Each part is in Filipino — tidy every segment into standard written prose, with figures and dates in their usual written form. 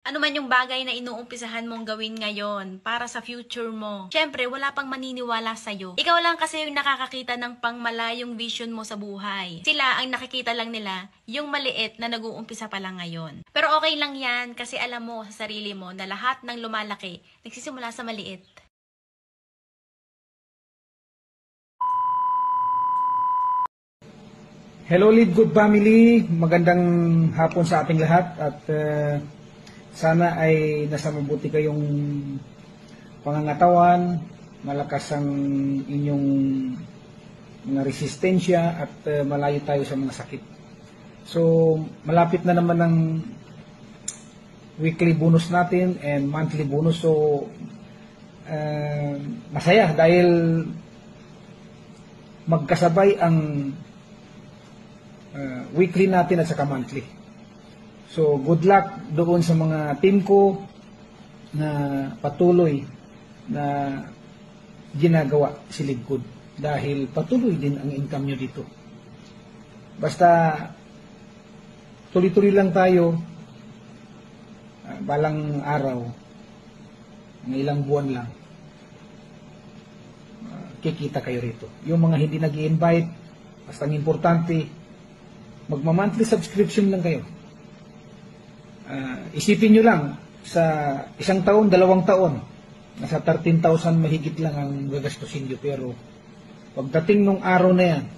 Ano man yung bagay na inuumpisahan mong gawin ngayon para sa future mo. Siyempre, wala pang maniniwala sa'yo. Ikaw lang kasi yung nakakakita ng pangmalayong vision mo sa buhay. Sila ang nakikita lang nila yung maliit na nag-uumpisa pa lang ngayon. Pero okay lang yan kasi alam mo sa sarili mo na lahat ng lumalaki nagsisimula sa maliit. Hello Lead Good Family, magandang hapon sa ating lahat at sana ay nasa mabuti kayong pangangatawan, malakas ang inyong mga resistensya at malayo tayo sa mga sakit. So malapit na naman ang weekly bonus natin and monthly bonus. So masaya dahil magkasabay ang weekly natin at saka monthly. So good luck doon sa mga team ko na patuloy na ginagawa si Ligkod dahil patuloy din ang income nyo dito. Basta tuloy-tuloy lang tayo, balang araw, ng ilang buwan lang, kikita kayo rito. Yung mga hindi nag-i-invite, basta ang importante, magma-monthly subscription lang kayo. Isipin nyo lang, sa isang taon, 2 taon, nasa 13,000 mahigit lang ang gagastusin nyo. Pero pagdating nung araw na yan,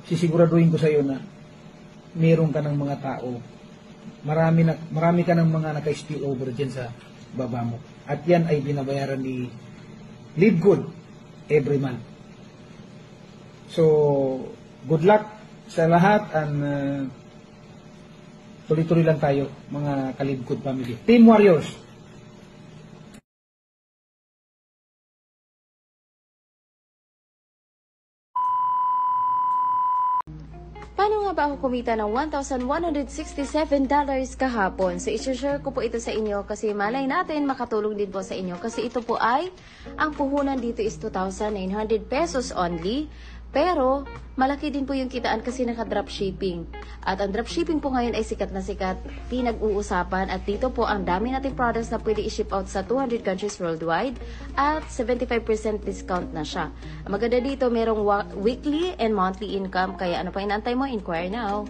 sisiguraduhin ko sa iyo na meron ka ng mga tao, marami ka ng mga naka-spill over dyan sa baba mo. At yan ay binabayaran ni Live Good every month. So, good luck sa lahat and tuloy-tuloy lang tayo mga Kalibkod family. Team Warriors! Paano nga ba ako kumita ng $1,167 kahapon? So, i-share ko po ito sa inyo kasi malay natin makatulong din po sa inyo. Kasi ito po ay, ang puhunan dito is 2,900 pesos only. Pero, malaki din po yung kitaan kasi naka-dropshipping. At ang dropshipping po ngayon ay sikat na sikat, pinag-uusapan. At dito po, ang dami nating products na pwede i-ship out sa 200 countries worldwide. At 75% discount na siya. Ang maganda dito, merong weekly and monthly income. Kaya ano pa inaantay mo? Inquire now.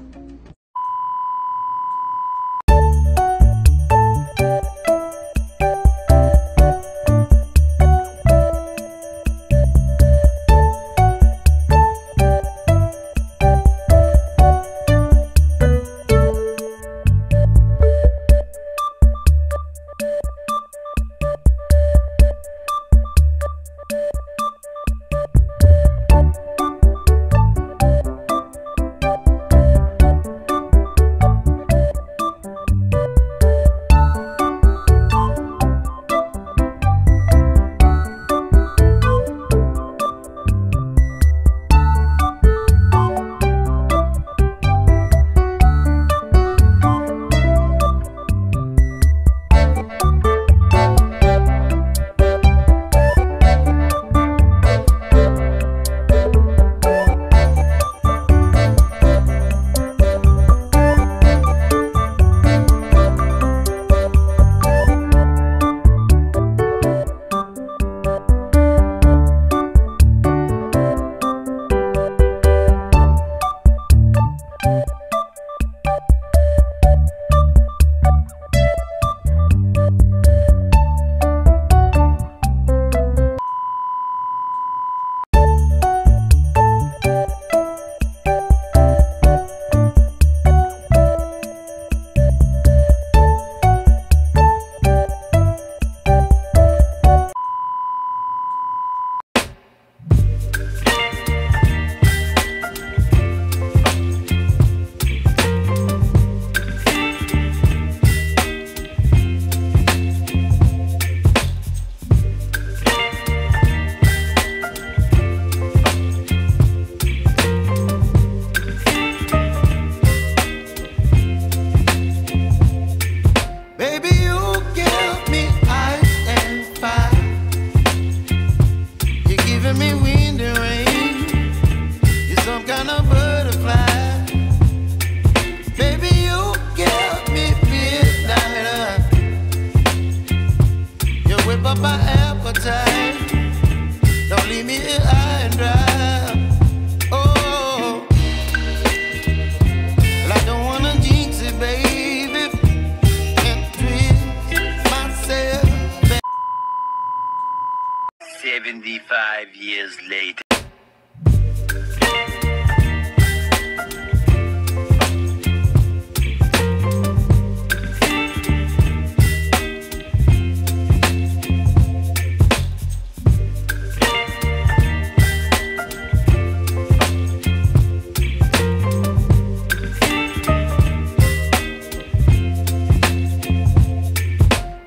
5 years later.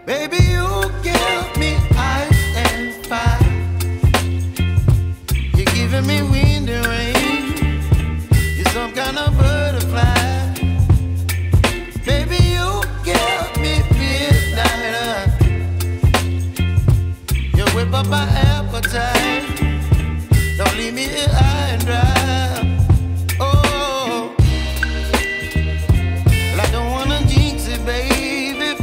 Baby, you give me ice and fire. You're giving me wind and rain. You're some kind of butterfly. Baby, you give me midnight. You whip up my appetite. Don't leave me here high and dry. Oh, well, I don't wanna jinx it, baby.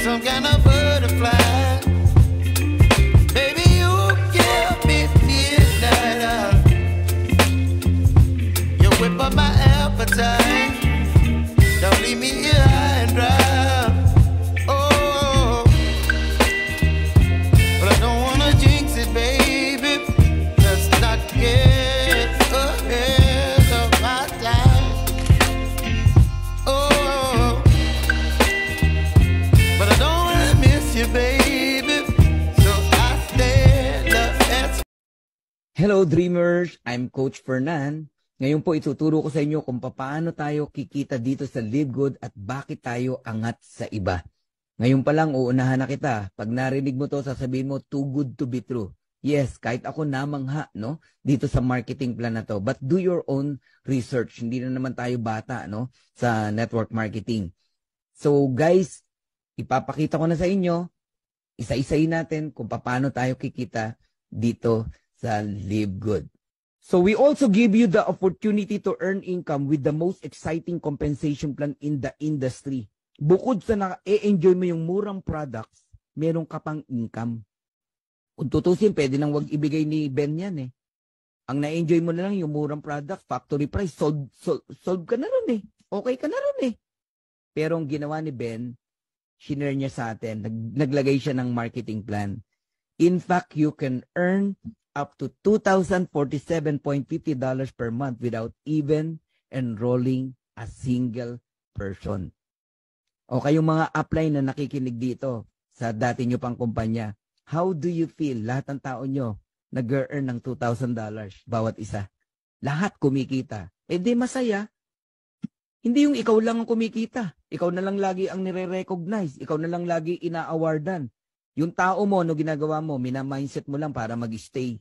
Some kind of butterfly. Baby, you give me midnight. You whip up my appetite. Don't leave me here high and dry. Oh, but I don't wanna jinx it, baby. Let's not get ahead of my time. Oh, but I don't wanna miss you, baby. So I stand up and... Hello Dreamers! I'm Coach Fernan. Ngayon po ituturo ko sa inyo kung paano tayo kikita dito sa Live Good at bakit tayo angat sa iba. Ngayon pa lang uunahan na kita. Pag narinig mo to, sasabihin mo, too good to be true. Yes, kahit ako namangha, no? Dito sa marketing plan na to. But do your own research. Hindi na naman tayo bata, no? Sa network marketing. So guys, ipapakita ko na sa inyo, isa-isayin natin kung paano tayo kikita dito sa Live Good. So we also give you the opportunity to earn income with the most exciting compensation plan in the industry. Bukod sa na-enjoy mo yung murang products, meron ka pang income. Kung tutusin, pwede nang wag ibigay ni Ben yan eh. Ang na-enjoy mo na lang yung murang product, factory price, solve ka na rin eh. Okay ka na rin eh. Pero ang ginawa ni Ben, shinare niya sa atin, naglagay siya ng marketing plan. In fact, you can earn up to $2,047.50 per month without even enrolling a single person. O kayong mga upline na nakikinig dito sa dati nyo pang kumpanya, how do you feel? Lahat ng tao nyo nag-earn ng $2,000 bawat isa. Lahat kumikita. Eh di masaya. Hindi yung ikaw lang ang kumikita. Ikaw na lang lagi ang nire-recognize. Ikaw na lang lagi ina-awardan. Yung tao mo, no ginagawa mo, mina-mindset mo lang para mag-stay.